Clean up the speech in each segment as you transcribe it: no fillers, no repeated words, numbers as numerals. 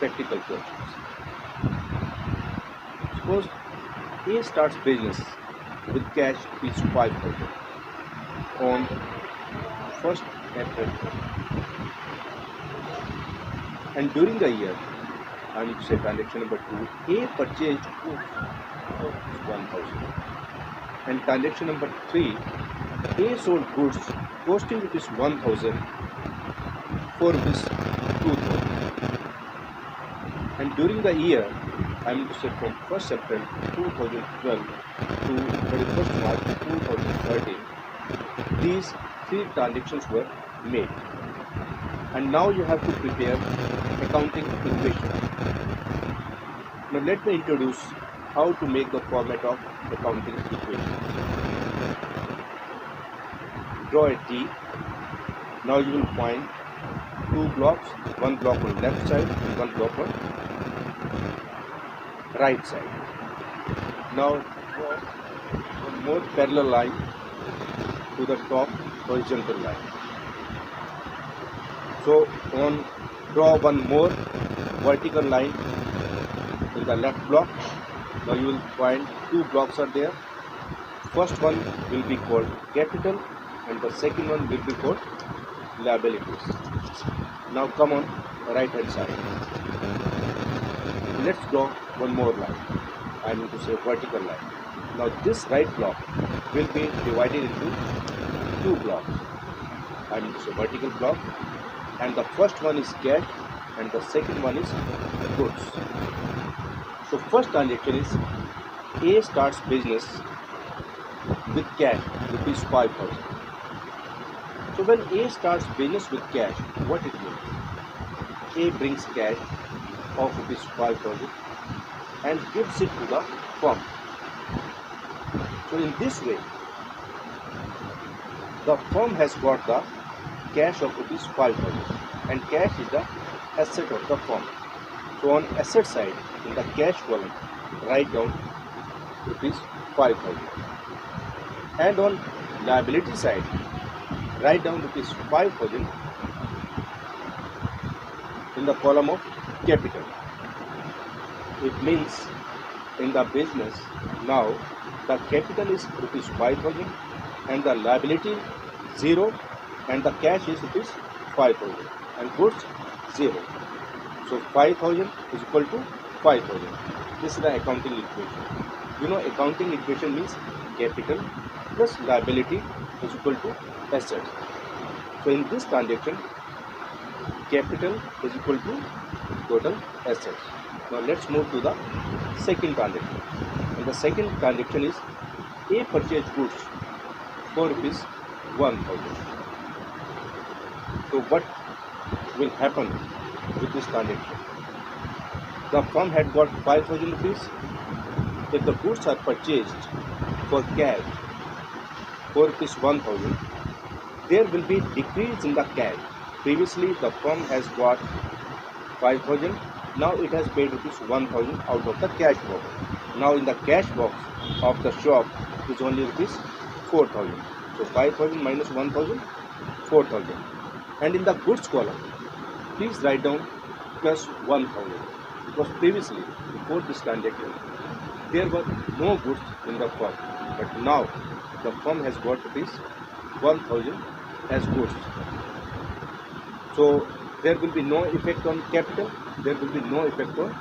practical questions. Suppose A starts business with cash is 5,000 on 1st April, and during the year, I need to say transaction number 2, A purchased goods for 1,000, and transaction number 3, A sold goods costing rupees 1,000 for rupees 2,000, and during the year, I need to say from 1st April 2012 to 31st March 2013, these 3 transactions were made. And now you have to prepare accounting equation. Now let me introduce how to make the format of accounting equation. Draw a T. Now you will find 2 blocks, one block on left side and one block on right side. Now draw one more parallel line to the top horizontal line. So draw one more vertical line in the left block. Now you will find 2 blocks are there. First one will be called capital and the second one will be called liabilities. Now come on right hand side. Let's draw one more line. I need to say vertical line. Now this right block will be divided into 2 blocks. I need to say vertical block, and the first one is cash and the second one is goods. So first transaction is A starts business with cash rupees 5,000. So when A starts business with cash, what it means? A brings cash of rupees 5,000 and gives it to the firm. So in this way, the firm has got the cash of rupees 5,000, and cash is the asset of the firm. So on asset side, in the cash column, write down rupees 5,000, and on liability side, write down rupees 5,000 in the column of capital. It means in the business now the capital is rupees 5,000 and the liability 0 and the cash is rupees 5,000 and goods 0. So 5,000 is equal to 5,000. This is the accounting equation. You know, accounting equation means capital plus liability is equal to assets. So in this transaction, capital is equal to total assets. Now let's move to the second transaction. And the second transaction is A purchased goods for rupees 1,000. So what will happen with this transaction? The firm had got 5,000 rupees. If the goods are purchased for cash for rupees 1,000, there will be decrease in the cash. Previously the firm has got 5,000. Now it has paid rupees 1,000 out of the cash box. Now in the cash box of the shop is only rupees 4,000. So 5,000 minus 1,000, 4,000. And in the goods column, please write down plus 1,000, because previously, before this transaction, there were no goods in the firm, but now the firm has got rupees 1,000 as goods. So there will be no effect on capital, there will be no effect on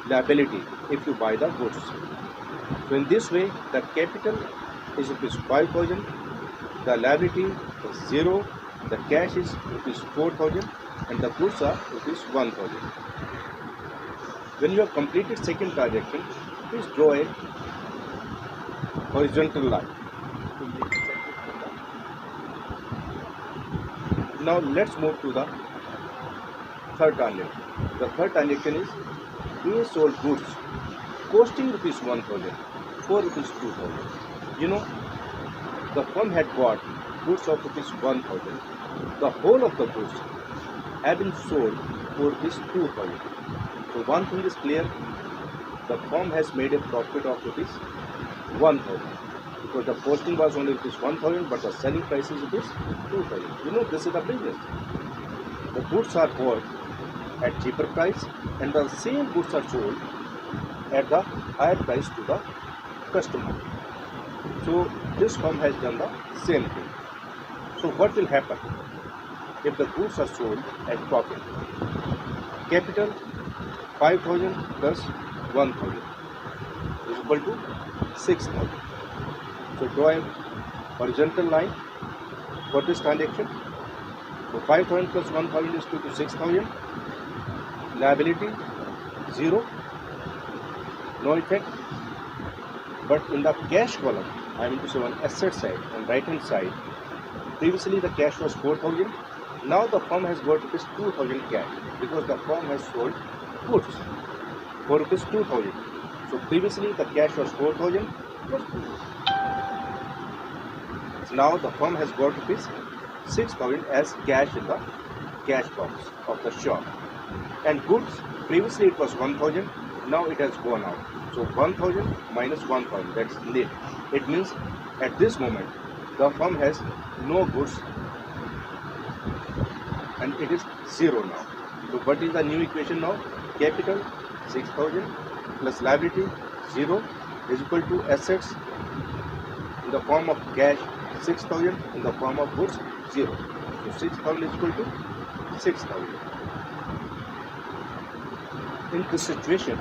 liability if you buy the goods. So in this way, the capital is rupees 5,000, the liability is 0, the cash is rupees 4,000 and the goods are rupees 1,000. When you have completed second transaction, please draw a horizontal line. Now let's move to the third transaction. The third transaction is A sold goods costing rupees 1,000 for rupees 2,000. You know, the firm had bought goods of rupees 1,000. The whole of the goods have been sold for rupees 2,000. So one thing is clear, the firm has made a profit of rupees 1,000, because the costing was only rupees 1,000, but the selling price is rupees 2,000. You know, this is the business. The goods are bought at cheaper price and the same goods are sold at the higher price to the customer. So this firm has done the same thing. So what will happen if the goods are sold at profit? Capital 5,000 plus 1,000 is equal to 6,000. So draw a horizontal line for this transaction. So 5,000 plus 1,000 is equal to 6,000. Liability 0, no effect. But in the cash column, I mean to say on asset side, on right hand side, previously the cash was 4,000. Now the firm has got rupees 2,000 cash because the firm has sold goods for rupees 2,000. So previously the cash was 4,000. So now the firm has got rupees 6,000 as cash in the cash box of the shop. And goods, previously it was 1,000, now it has gone out. So 1,000 minus 1,000, that's nil. It means at this moment the firm has no goods and it is 0 now. So what is the new equation now? Capital 6,000 plus liability 0 is equal to assets in the form of cash 6,000, in the form of goods 0. So 6,000 is equal to 6,000. In this situation,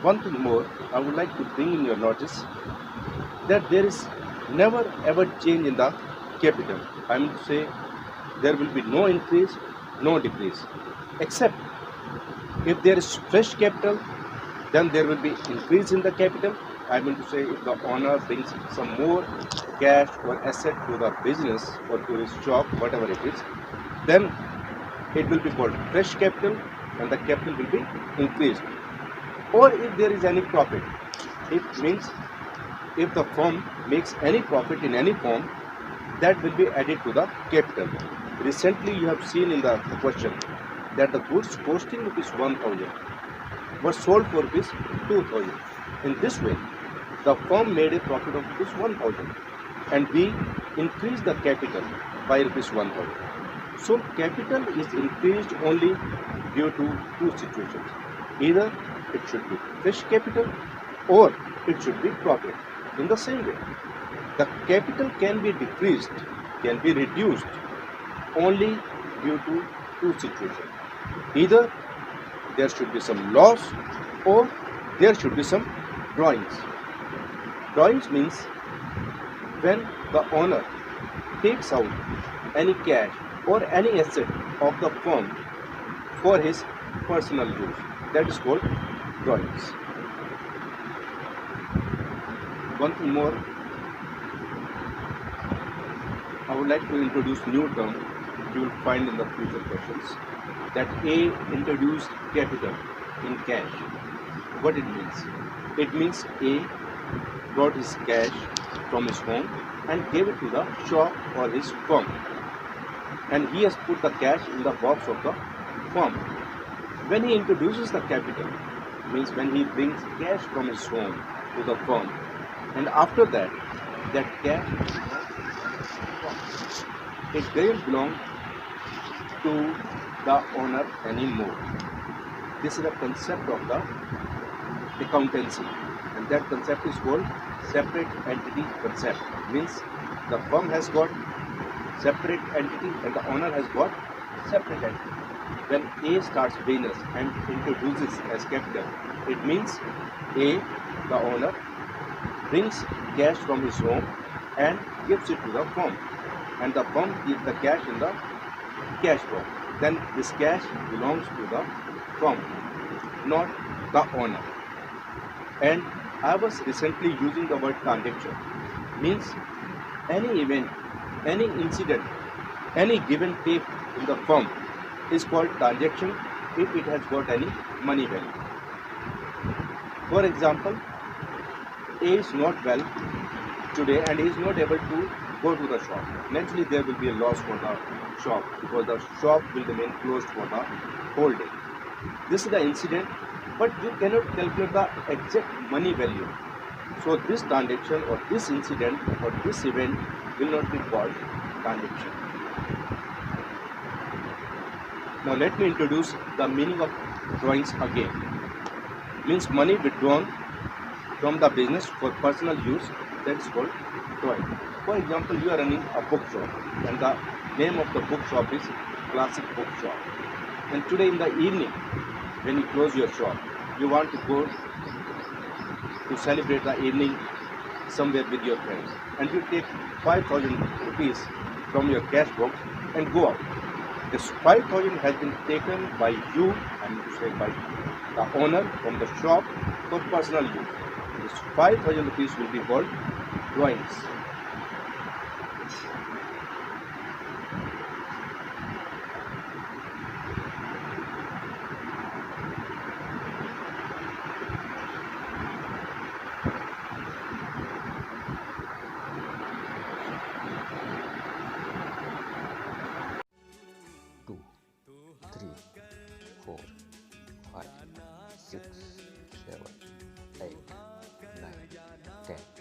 one thing more I would like to bring in your notice, that there is never ever change in the capital. I mean to say there will be no increase, no decrease, except if there is fresh capital, then there will be increase in the capital. I mean to say if the owner brings some more cash or asset to the business or to his shop, whatever it is, then it will be called fresh capital and the capital will be increased. Or if there is any profit, it means if the firm makes any profit in any form, that will be added to the capital. Recently you have seen in the question that the goods costing rupees 1,000 were sold for rupees 2,000. In this way, the firm made a profit of rupees 1,000 and we increased the capital by rupees 1,000. So capital is increased only due to two situations. Either it should be fresh capital or it should be profit. In the same way, the capital can be decreased, can be reduced only due to two situations. Either there should be some loss or there should be some drawings. Drawings means when the owner takes out any cash or any asset of the firm for his personal use. That is called drawings. One thing more, I would like to introduce new term you will find in the future questions, that A introduced capital in cash. What it means? It means A brought his cash from his home and gave it to the shop or his firm, and he has put the cash in the box of the firm. When he introduces the capital, means when he brings cash from his home to the firm, and after that, that cash, it doesn't belong to the owner anymore. This is the concept of the accountancy, and that concept is called separate entity concept. Means the firm has got separate entity and the owner has got separate entity. When A starts business and introduces as capital, it means A, the owner, brings cash from his home and gives it to the firm, and the firm keeps the cash in the cash box. Then this cash belongs to the firm, not the owner. And I was recently using the word transaction. Means any event, any incident, any give and take in the firm is called transaction if it has got any money value. For example, A is not well today and he is not able to go to the shop. Naturally, there will be a loss for the shop because the shop will remain closed for the whole day. This is the incident, but you cannot calculate the exact money value. So this transaction or this incident or this event will not be called transaction. Now let me introduce the meaning of drawings again. Means money withdrawn from the business for personal use, that's called drawing. For example, you are running a bookshop and the name of the bookshop is Classic Bookshop. And today in the evening, when you close your shop, you want to go to celebrate the evening somewhere with your friends, and you take 5,000 rupees from your cash box and go out. This 5,000 has been taken by you, I mean to say by the owner from the shop for personal use. This 5,000 rupees will be called drawings. Two, three, 4, 5, 6, 7, 8, 9, 10.